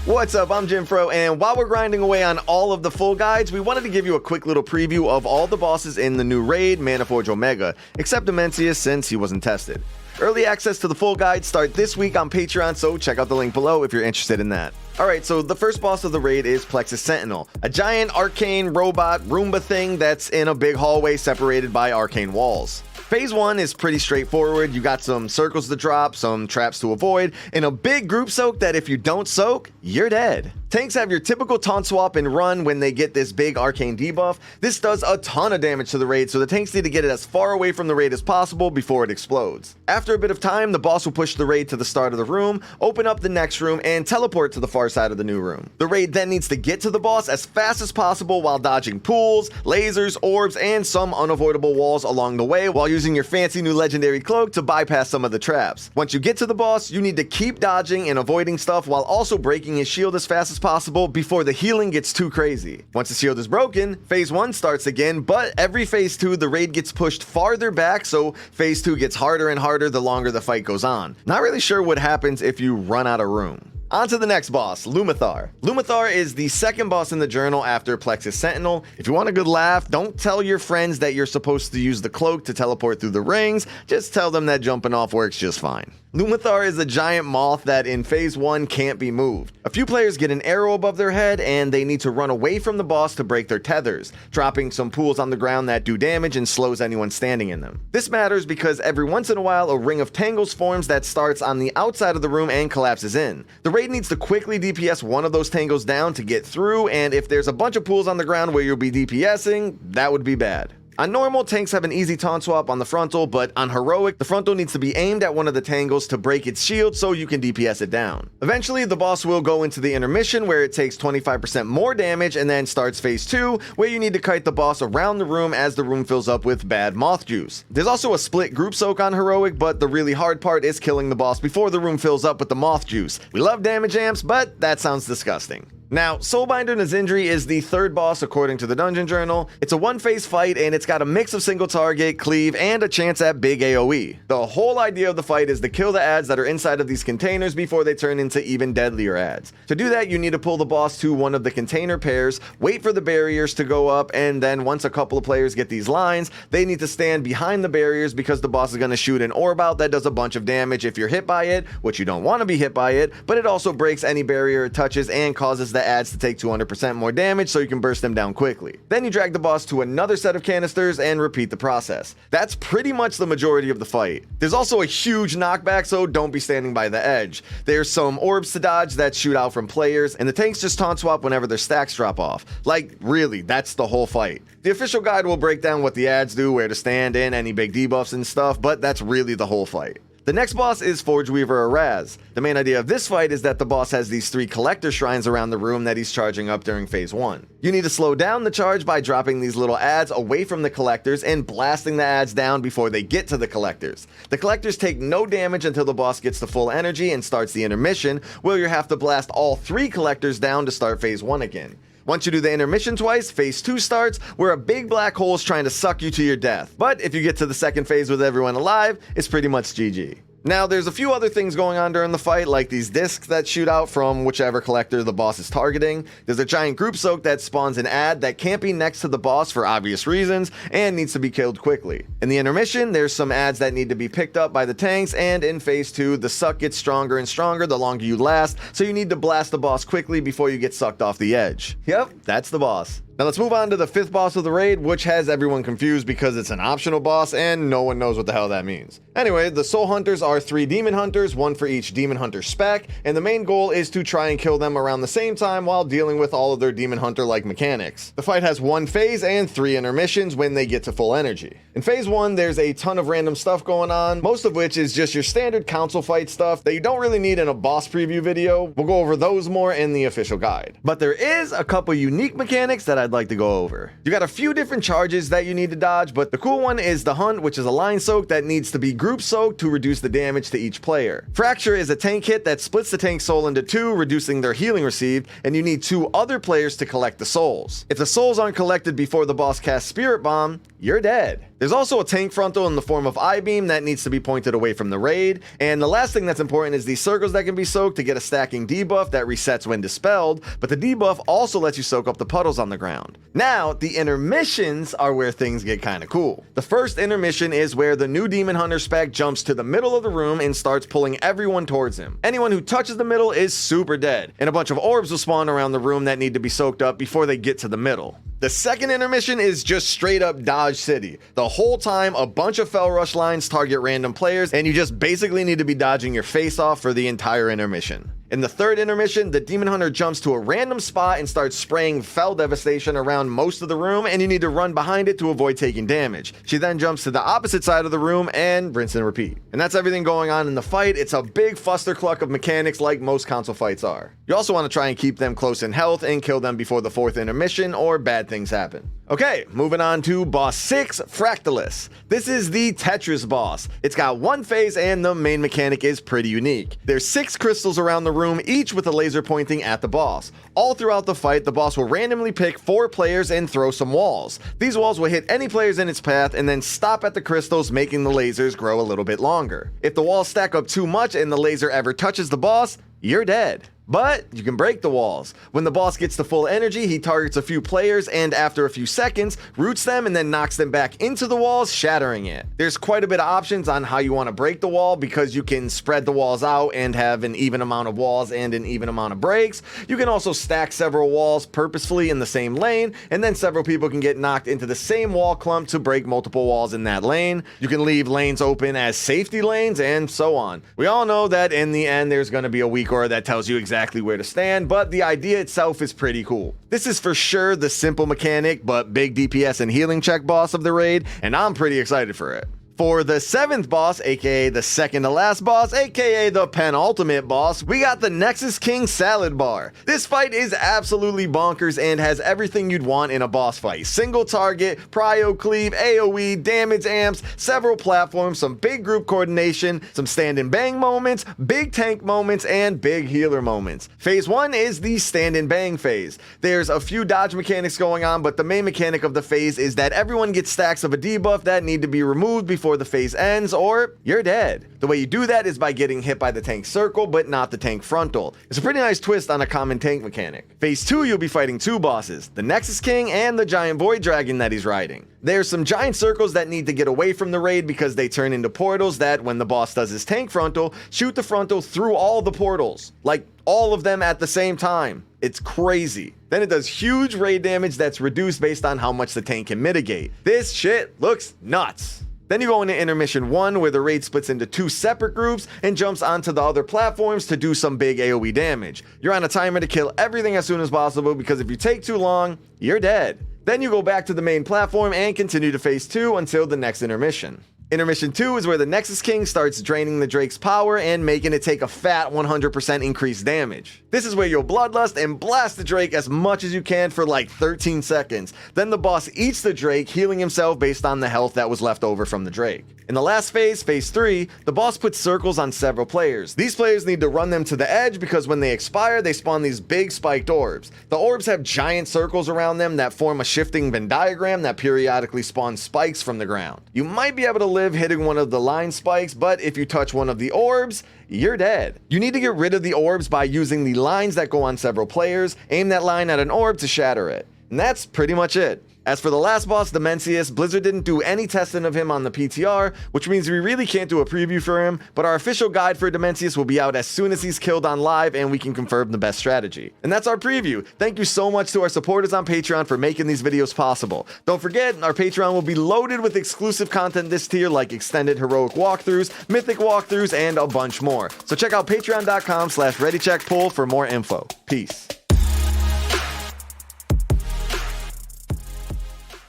What's up, I'm Jimfro, and while we're grinding away on all of the full guides, we wanted to give you a quick little preview of all the bosses in the new raid, Manaforge Omega, except Dimensius since he wasn't tested. Early access to the full guides start this week on Patreon, so check out the link below if you're interested in that. Alright, so the first boss of the raid is Plexus Sentinel, a giant arcane robot Roomba thing that's in a big hallway separated by arcane walls. Phase 1 is pretty straightforward. You got some circles to drop, some traps to avoid, and a big group soak that if you don't soak, you're dead. Tanks have your typical taunt swap and run when they get this big arcane debuff. This does a ton of damage to the raid, so the tanks need to get it as far away from the raid as possible before it explodes. After a bit of time, the boss will push the raid to the start of the room, open up the next room, and teleport to the far side of the new room. The raid then needs to get to the boss as fast as possible while dodging pools, lasers, orbs, and some unavoidable walls along the way while using your fancy new legendary cloak to bypass some of the traps. Once you get to the boss, you need to keep dodging and avoiding stuff while also breaking his shield as fast as possible before the healing gets too crazy. Once the shield is broken, phase 1 starts again, but every phase 2 the raid gets pushed farther back, so phase 2 gets harder and harder the longer the fight goes on. Not really sure what happens if you run out of room. On to the next boss, Loom'ithar. Loom'ithar is the second boss in the journal after Plexus Sentinel. If you want a good laugh, don't tell your friends that you're supposed to use the cloak to teleport through the rings, just tell them that jumping off works just fine. Loom'ithar is a giant moth that in phase 1 can't be moved. A few players get an arrow above their head and they need to run away from the boss to break their tethers, dropping some pools on the ground that do damage and slows anyone standing in them. This matters because every once in a while a ring of tangles forms that starts on the outside of the room and collapses in. The raid needs to quickly DPS one of those tangles down to get through, and if there's a bunch of pools on the ground where you'll be DPSing, that would be bad. On normal, tanks have an easy taunt swap on the frontal, but on heroic, the frontal needs to be aimed at one of the tangles to break its shield so you can DPS it down. Eventually, the boss will go into the intermission where it takes 25% more damage and then starts phase 2, where you need to kite the boss around the room as the room fills up with bad moth juice. There's also a split group soak on heroic, but the really hard part is killing the boss before the room fills up with the moth juice. We love damage amps, but that sounds disgusting. Now, Soulbinder Naazindhri is the third boss according to the Dungeon Journal. It's a one-phase fight and it's got a mix of single target, cleave, and a chance at big AoE. The whole idea of the fight is to kill the ads that are inside of these containers before they turn into even deadlier ads. To do that, you need to pull the boss to one of the container pairs, wait for the barriers to go up, and then once a couple of players get these lines, they need to stand behind the barriers because the boss is going to shoot an orb out that does a bunch of damage if you're hit by it, which you don't want to be hit by it, but it also breaks any barrier it touches and causes the ads to take 200% more damage so you can burst them down quickly. Then you drag the boss to another set of canisters and repeat the process. That's pretty much the majority of the fight. There's also a huge knockback, so don't be standing by the edge. There's some orbs to dodge that shoot out from players, and the tanks just taunt swap whenever their stacks drop off. Like, really, that's the whole fight. The official guide will break down what the ads do, where to stand in, any big debuffs and stuff, but that's really the whole fight. The next boss is Forgeweaver Araz. The main idea of this fight is that the boss has these 3 collector shrines around the room that he's charging up during phase 1. You need to slow down the charge by dropping these little ads away from the collectors and blasting the ads down before they get to the collectors. The collectors take no damage until the boss gets to full energy and starts the intermission, where you have to blast all 3 collectors down to start phase 1 again. Once you do the intermission twice, phase 2 starts, where a big black hole is trying to suck you to your death. But if you get to the second phase with everyone alive, it's pretty much GG. Now, there's a few other things going on during the fight, like these discs that shoot out from whichever collector the boss is targeting. There's a giant group soak that spawns an ad that can't be next to the boss for obvious reasons and needs to be killed quickly. In the intermission, there's some ads that need to be picked up by the tanks, and in phase 2, the suck gets stronger and stronger the longer you last, so you need to blast the boss quickly before you get sucked off the edge. Yep, that's the boss. Now let's move on to the 5th boss of the raid, which has everyone confused because it's an optional boss and no one knows what the hell that means. Anyway, the Soul Hunters are 3 Demon Hunters, one for each Demon Hunter spec, and the main goal is to try and kill them around the same time while dealing with all of their Demon Hunter-like mechanics. The fight has 1 phase and 3 intermissions when they get to full energy. In phase 1, there's a ton of random stuff going on, most of which is just your standard council fight stuff that you don't really need in a boss preview video. We'll go over those more in the official guide. But there is a couple unique mechanics that I'd like to go over. You got a few different charges that you need to dodge, but the cool one is the Hunt, which is a line soak that needs to be group soaked to reduce the damage to each player. Fracture is a tank hit that splits the tank's soul into 2, reducing their healing received, and you need 2 other players to collect the souls. If the souls aren't collected before the boss casts Spirit Bomb, you're dead. There's also a tank frontal in the form of I-beam that needs to be pointed away from the raid, and the last thing that's important is these circles that can be soaked to get a stacking debuff that resets when dispelled, but the debuff also lets you soak up the puddles on the ground. Now, the intermissions are where things get kinda cool. The first intermission is where the new Demon Hunter spec jumps to the middle of the room and starts pulling everyone towards him. Anyone who touches the middle is super dead, and a bunch of orbs will spawn around the room that need to be soaked up before they get to the middle. The second intermission is just straight up Dodge City. The whole time, a bunch of Fell Rush lines target random players, and you just basically need to be dodging your face off for the entire intermission. In the third intermission, the Demon Hunter jumps to a random spot and starts spraying Fell Devastation around most of the room, and you need to run behind it to avoid taking damage. She then jumps to the opposite side of the room and rinse and repeat. And that's everything going on in the fight. It's a big fustercluck of mechanics like most console fights are. You also want to try and keep them close in health and kill them before the fourth intermission or bad things happen. Okay, moving on to boss 6, Fractillus. This is the Tetris boss. It's got one phase and the main mechanic is pretty unique. There's 6 crystals around the room, each with a laser pointing at the boss. All throughout the fight, the boss will randomly pick 4 players and throw some walls. These walls will hit any players in its path and then stop at the crystals, making the lasers grow a little bit longer. If the walls stack up too much and the laser ever touches the boss, you're dead. But you can break the walls. When the boss gets to full energy, he targets a few players and after a few seconds, roots them and then knocks them back into the walls, shattering it. There's quite a bit of options on how you want to break the wall because you can spread the walls out and have an even amount of walls and an even amount of breaks. You can also stack several walls purposefully in the same lane, and then several people can get knocked into the same wall clump to break multiple walls in that lane. You can leave lanes open as safety lanes and so on. We all know that in the end there's going to be a weak aura that tells you exactly where to stand, but the idea itself is pretty cool. This is for sure the simple mechanic but big DPS and healing check boss of the raid, and I'm pretty excited for it. For the 7th boss, aka the second to last boss, aka the penultimate boss, we got the Nexus-King Salhadaa. This fight is absolutely bonkers and has everything you'd want in a boss fight. Single target, prio cleave, AoE, damage amps, several platforms, some big group coordination, some stand and bang moments, big tank moments, and big healer moments. Phase 1 is the stand and bang phase. There's a few dodge mechanics going on, but the main mechanic of the phase is that everyone gets stacks of a debuff that need to be removed before the phase ends or you're dead. The way you do that is by getting hit by the tank circle but not the tank frontal. It's a pretty nice twist on a common tank mechanic. Phase 2, you'll be fighting 2 bosses, the Nexus King and the giant void dragon that he's riding. There's some giant circles that need to get away from the raid because they turn into portals that, when the boss does his tank frontal, shoot the frontal through all the portals. Like all of them at the same time. It's crazy. Then it does huge raid damage that's reduced based on how much the tank can mitigate. This shit looks nuts. Then you go into intermission 1 where the raid splits into 2 separate groups and jumps onto the other platforms to do some big AoE damage. You're on a timer to kill everything as soon as possible because if you take too long, you're dead. Then you go back to the main platform and continue to phase 2 until the next intermission. Intermission 2 is where the Nexus King starts draining the Drake's power and making it take a fat 100% increased damage. This is where you'll bloodlust and blast the Drake as much as you can for like 13 seconds. Then the boss eats the Drake, healing himself based on the health that was left over from the Drake. In the last phase, phase 3, the boss puts circles on several players. These players need to run them to the edge because when they expire, they spawn these big spiked orbs. The orbs have giant circles around them that form a shifting Venn diagram that periodically spawns spikes from the ground. You might be able to live hitting one of the line spikes, but if you touch one of the orbs, you're dead. You need to get rid of the orbs by using the lines that go on several players, aim that line at an orb to shatter it. And that's pretty much it. As for the last boss, Dimensius, Blizzard didn't do any testing of him on the PTR, which means we really can't do a preview for him, but our official guide for Dimensius will be out as soon as he's killed on live and we can confirm the best strategy. And that's our preview. Thank you so much to our supporters on Patreon for making these videos possible. Don't forget, our Patreon will be loaded with exclusive content this tier like extended heroic walkthroughs, mythic walkthroughs, and a bunch more. So check out patreon.com/readycheckpoll for more info. Peace.